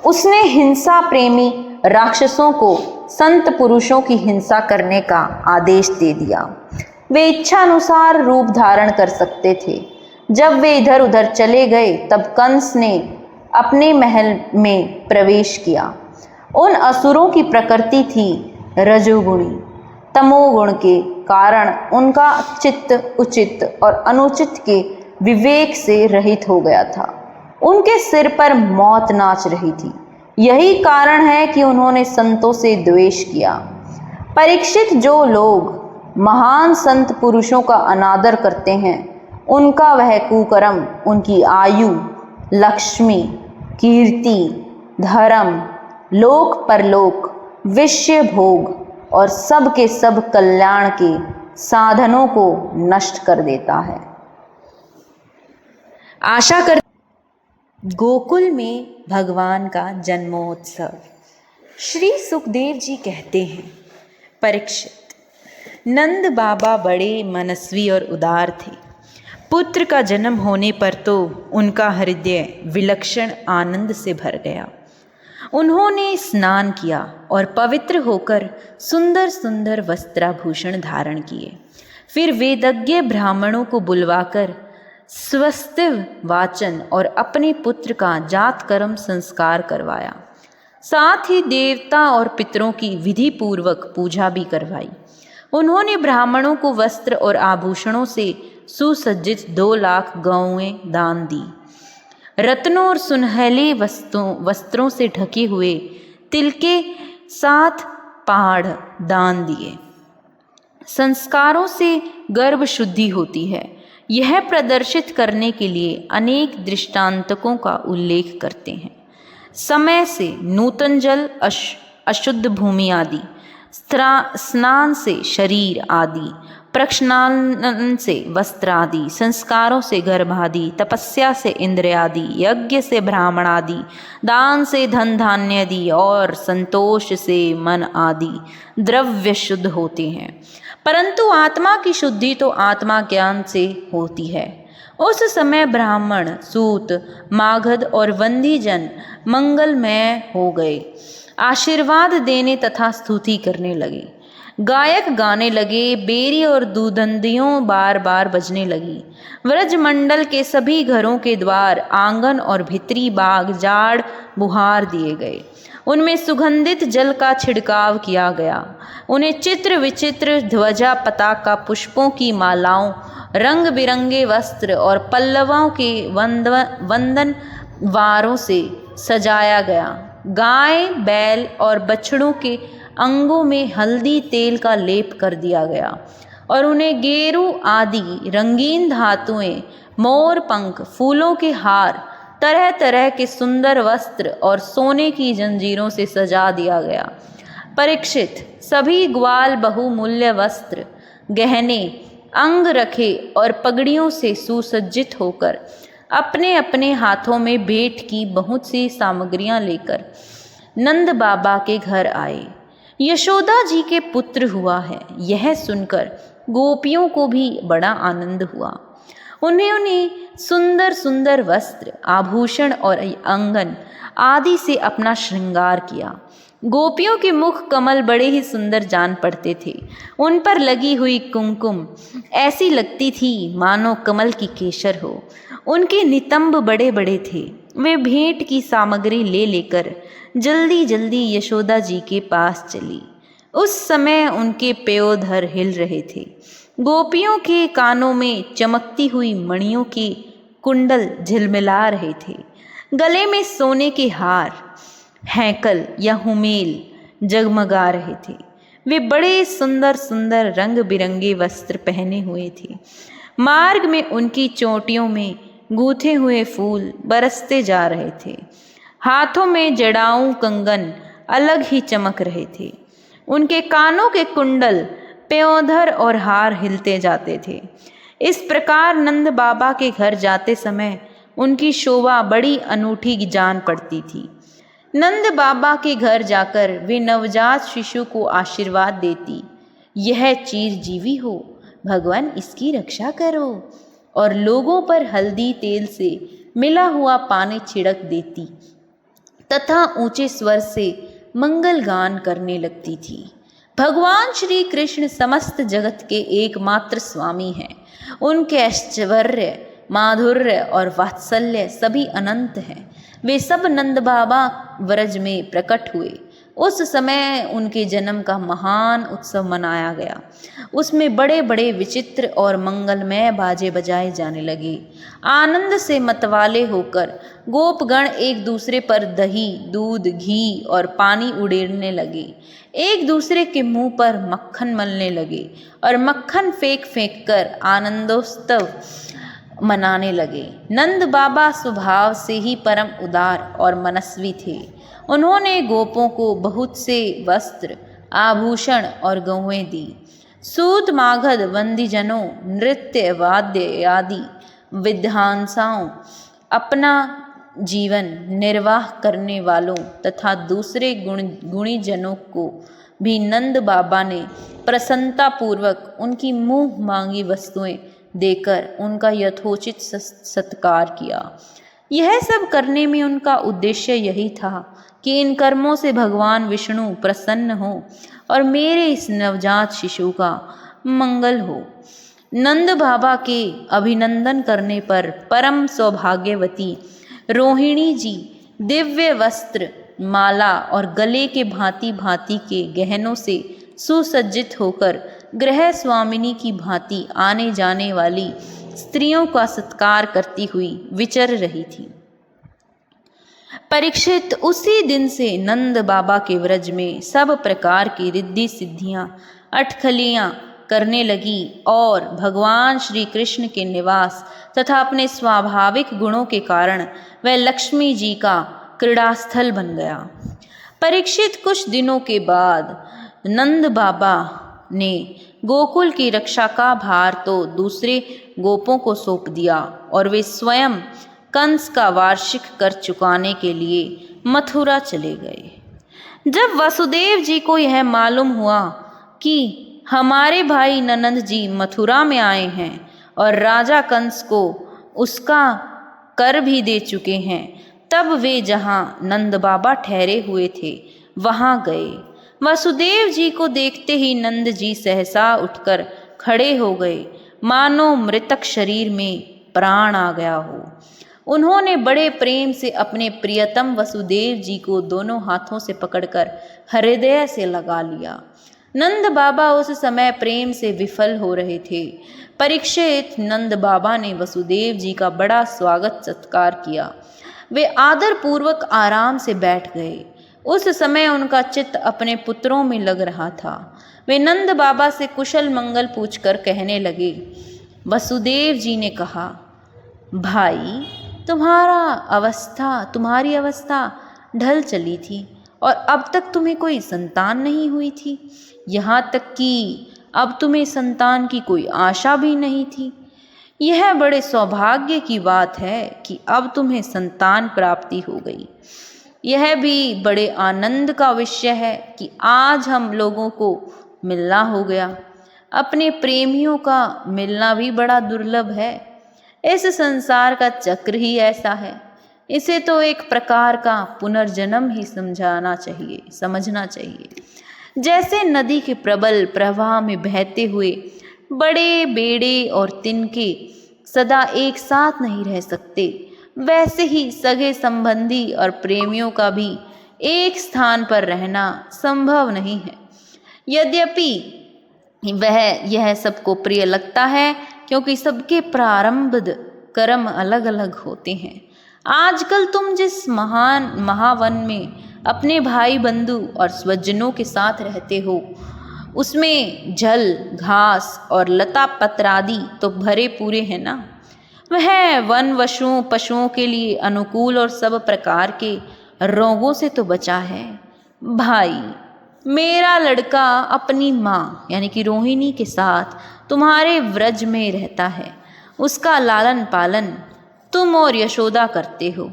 उसने हिंसा प्रेमी राक्षसों को संत पुरुषों की हिंसा करने का आदेश दे दिया। वे इच्छानुसार रूप धारण कर सकते थे। जब वे इधर उधर चले गए तब कंस ने अपने महल में प्रवेश किया। उन असुरों की प्रकृति थी रजोगुणी। तमोगुण के कारण उनका चित्त उचित और अनुचित के विवेक से रहित हो गया था। उनके सिर पर मौत नाच रही थी। यही कारण है कि उन्होंने संतों से द्वेष किया। परीक्षित, जो लोग महान संत पुरुषों का अनादर करते हैं, उनका वह कुकर्म उनकी आयु, लक्ष्मी, कीर्ति, धर्म, लोक परलोक, विषय भोग और सब के सब कल्याण के साधनों को नष्ट कर देता है। आशा कर गोकुल में भगवान का जन्मोत्सव। श्री सुखदेव जी कहते हैं, परीक्षित, नंद बाबा बड़े मनस्वी और उदार थे। पुत्र का जन्म होने पर तो उनका हृदय विलक्षण आनंद से भर गया। उन्होंने स्नान किया और पवित्र होकर सुंदर सुंदर वस्त्राभूषण धारण किए। फिर वेदज्ञ ब्राह्मणों को बुलवाकर स्वस्तिव वाचन और अपने पुत्र का जात कर्म संस्कार करवाया। साथ ही देवता और पितरों की विधि पूर्वक पूजा भी करवाई। उन्होंने ब्राह्मणों को वस्त्र और आभूषणों से सुसज्जित 2 लाख गौएं दान दी। रत्नों और सुनहले वस्त्रों से ढके हुए तिल के 7 पहाड़ दान दिए। संस्कारों से गर्भ शुद्धि होती है, यह प्रदर्शित करने के लिए अनेक दृष्टांतकों का उल्लेख करते हैं। समय से नूतन जल, अशुद्ध भूमि आदि, स्नान से शरीर आदि, प्रक्षालन से वस्त्र आदि, संस्कारों से गर्भ आदि, तपस्या से इंद्र आदि, यज्ञ से ब्राह्मण आदि, दान से धन धान्य आदि और संतोष से मन आदि द्रव्य शुद्ध होते हैं। परंतु आत्मा की शुद्धि तो आत्मा ज्ञान से होती है। उस समय ब्राह्मण, सूत, मागध और वंदीजन मंगलमय हो गए, आशीर्वाद देने तथा स्तुति करने लगे। गायक गाने लगे, बेरी और दूदंदियों बार बार बजने लगी। व्रजमंडल के सभी घरों के द्वार, आंगन और भीतरी बाग जाड़ बुहार दिए गए। उनमें सुगंधित जल का छिड़काव किया गया। उन्हें चित्र विचित्र ध्वजा पताका पुष्पों की मालाओं रंग बिरंगे वस्त्र और पल्लवों के वंदन वारों से सजाया गया। गाय बैल और बछड़ों के अंगों में हल्दी तेल का लेप कर दिया गया और उन्हें गेरू आदि रंगीन धातुएं, मोर पंख, फूलों के हार, तरह तरह के सुंदर वस्त्र और सोने की जंजीरों से सजा दिया गया। परीक्षित सभी ग्वाल बहुमूल्य वस्त्र, गहने, अंग रखे और पगड़ियों से सुसज्जित होकर अपने अपने हाथों में भेंट की बहुत सी सामग्रियां लेकर नंद बाबा के घर आए। यशोदा जी के पुत्र हुआ है, यह सुनकर गोपियों को भी बड़ा आनंद हुआ। उन्होंने सुंदर सुंदर वस्त्र, आभूषण और अंगन आदि से अपना श्रृंगार किया। गोपियों के मुख कमल बड़े ही सुंदर जान पड़ते थे। उन पर लगी हुई कुमकुम ऐसी लगती थी मानो कमल की केसर हो। उनके नितंब बड़े बड़े थे। वे भेंट की सामग्री ले लेकर जल्दी जल्दी यशोदा जी के पास चली। उस समय उनके पयोधर हिल रहे थे। गोपियों के कानों में चमकती हुई मणियों के कुंडल झिलमिला रहे थे। गले में सोने के हार, हैकल या हुमेल जगमगा रहे थे। वे बड़े सुंदर सुंदर रंग बिरंगे वस्त्र पहने हुए थे। मार्ग में उनकी चोटियों में गूंथे हुए फूल बरसते जा रहे थे। हाथों में जड़ाऊ कंगन अलग ही चमक रहे थे। उनके कानों के कुंडल, पयोधर और हार हिलते जाते थे। इस प्रकार नंद बाबा के घर जाते समय उनकी शोभा बड़ी अनूठी जान पड़ती थी। नंद बाबा के घर जाकर वे नवजात शिशु को आशीर्वाद देती, यह चिरजीवी हो, भगवान इसकी रक्षा करो, और लोगों पर हल्दी तेल से मिला हुआ पानी छिड़क देती तथा ऊंचे स्वर से मंगल गान करने लगती थी। भगवान श्री कृष्ण समस्त जगत के एकमात्र स्वामी हैं। उनके ऐश्वर्य, माधुर्य और वात्सल्य सभी अनंत हैं। वे सब नंद बाबा व्रज में प्रकट हुए। उस समय उनके जन्म का महान उत्सव मनाया गया। उसमें बड़े बड़े विचित्र और मंगलमय बाजे बजाए जाने लगे। आनंद से मतवाले होकर गोपगण एक दूसरे पर दही, दूध, घी और पानी उड़ेलने लगे। एक दूसरे के मुंह पर मक्खन मलने लगे और मक्खन फेंक फेंक कर आनंदोत्सव मनाने लगे। नंद बाबा स्वभाव से ही परम उदार और मनस्वी थे। उन्होंने गोपों को बहुत से वस्त्र, आभूषण और गौएं दी। सूत मागध बंदीजनों, नृत्य वाद्य आदि विद्वांसों, अपना जीवन निर्वाह करने वालों तथा दूसरे गुणी जनों को भी नंद बाबा ने प्रसन्नतापूर्वक उनकी मुंह मांगी वस्तुएं देकर उनका यथोचित सत्कार किया। यह सब करने में उनका उद्देश्य यही था कि इन कर्मों से भगवान विष्णु प्रसन्न हो और मेरे इस नवजात शिशु का मंगल हो। नंद बाबा के अभिनंदन करने पर परम सौभाग्यवती रोहिणी जी दिव्य वस्त्र, माला और गले के भांति भांति के गहनों से सुसज्जित होकर गृह स्वामिनी की भांति आने जाने वाली स्त्रियों का सत्कार करती हुई विचर रही थी। परीक्षित, उसी दिन से नंद बाबा के व्रज में सब प्रकार की रिद्धि सिद्धियां, अटखलियां करने लगी और भगवान श्री कृष्ण के निवास तथा अपने स्वाभाविक गुणों के कारण वह लक्ष्मी जी का क्रीड़ास्थल बन गया। परीक्षित, कुछ दिनों के बाद नंद बाबा ने गोकुल की रक्षा का भार तो दूसरे गोपों को सौंप दिया और वे स्वयं कंस का वार्षिक कर चुकाने के लिए मथुरा चले गए। जब वसुदेव जी को यह मालूम हुआ कि हमारे भाई ननंद जी मथुरा में आए हैं और राजा कंस को उसका कर भी दे चुके हैं, तब वे जहाँ नंद बाबा ठहरे हुए थे वहाँ गए। वसुदेव जी को देखते ही नंद जी सहसा उठकर खड़े हो गए, मानो मृतक शरीर में प्राण आ गया हो। उन्होंने बड़े प्रेम से अपने प्रियतम वसुदेव जी को दोनों हाथों से पकड़कर हृदय से लगा लिया। नंद बाबा उस समय प्रेम से विफल हो रहे थे। परीक्षित, नंद बाबा ने वसुदेव जी का बड़ा स्वागत सत्कार किया। वे आदर पूर्वक आराम से बैठ गए। उस समय उनका चित्त अपने पुत्रों में लग रहा था। वे नंद बाबा से कुशल मंगल पूछकर कहने लगे। वसुदेव जी ने कहा, भाई, तुम्हारी अवस्था ढल चली थी और अब तक तुम्हें कोई संतान नहीं हुई थी। यहाँ तक कि अब तुम्हें संतान की कोई आशा भी नहीं थी। यह बड़े सौभाग्य की बात है कि अब तुम्हें संतान प्राप्ति हो गई। यह भी बड़े आनंद का विषय है कि आज हम लोगों को मिलना हो गया। अपने प्रेमियों का मिलना भी बड़ा दुर्लभ है। इस संसार का चक्र ही ऐसा है। इसे तो एक प्रकार का पुनर्जन्म ही समझना चाहिए। जैसे नदी के प्रबल प्रवाह में बहते हुए बड़े बेड़े और तिनके सदा एक साथ नहीं रह सकते, वैसे ही सगे संबंधी और प्रेमियों का भी एक स्थान पर रहना संभव नहीं है। यद्यपि वह यह सबको प्रिय लगता है, क्योंकि सबके प्रारंभ कर्म अलग अलग होते हैं। आजकल तुम जिस महावन में अपने भाई बंधु और स्वजनों के साथ रहते हो, उसमें जल, घास और लता पत्रादि तो भरे पूरे हैं ना। वह वन पशुओं के लिए अनुकूल और सब प्रकार के रोगों से तो बचा है। भाई, मेरा लड़का अपनी माँ यानी कि रोहिणी के साथ तुम्हारे व्रज में रहता है। उसका लालन पालन तुम और यशोदा करते हो,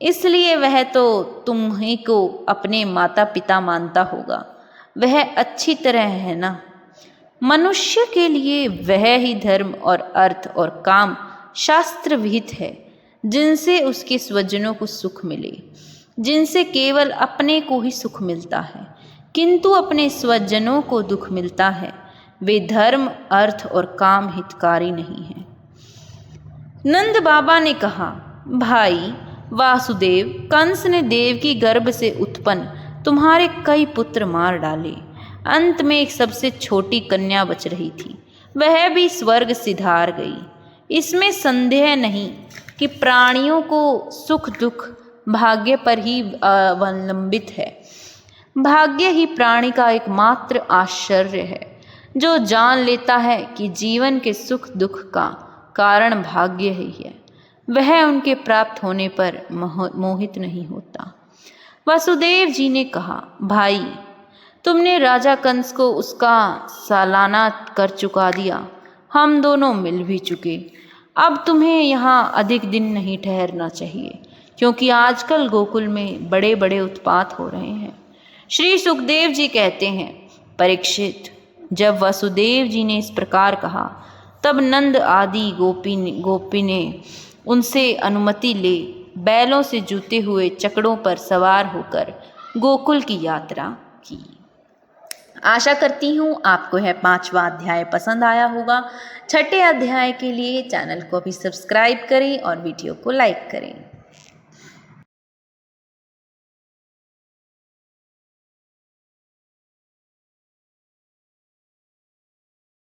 इसलिए वह तो तुम्हीं को अपने माता पिता मानता होगा। वह अच्छी तरह है ना। मनुष्य के लिए वह ही धर्म और अर्थ और काम शास्त्र विहित है, जिनसे उसके स्वजनों को सुख मिले, जिनसे केवल अपने को ही सुख मिलता है किंतु अपने स्वजनों को दुख मिलता है। वे धर्म, अर्थ और काम हितकारी नहीं हैं। नंद बाबा ने कहा, भाई वासुदेव, कंस ने देवकी गर्भ से उत्पन्न तुम्हारे कई पुत्र मार डाले। अंत में एक सबसे छोटी कन्या बच रही थी, वह भी स्वर्ग सिधार गई। इसमें संदेह नहीं कि प्राणियों को सुख दुख भाग्य पर ही अवलंबित है। भाग्य ही प्राणी का एकमात्र आश्चर्य है, जो जान लेता है कि जीवन के सुख दुख का कारण भाग्य ही है। वह उनके प्राप्त होने पर मोहित नहीं होता। वसुदेव जी ने कहा, भाई, तुमने राजा कंस को उसका सालाना कर चुका दिया। हम दोनों मिल भी चुके। अब तुम्हें यहाँ अधिक दिन नहीं ठहरना चाहिए, क्योंकि आजकल गोकुल में बड़े बड़े उत्पात हो रहे हैं। श्री सुखदेव जी कहते हैं, परीक्षित, जब वसुदेव जी ने इस प्रकार कहा, तब नंद आदि गोपी ने उनसे अनुमति ले बैलों से जूते हुए चकड़ों पर सवार होकर गोकुल की यात्रा की। आशा करती हूँ आपको यह 5वां अध्याय पसंद आया होगा। 6ठे अध्याय के लिए चैनल को अभी सब्सक्राइब करें और वीडियो को लाइक करें।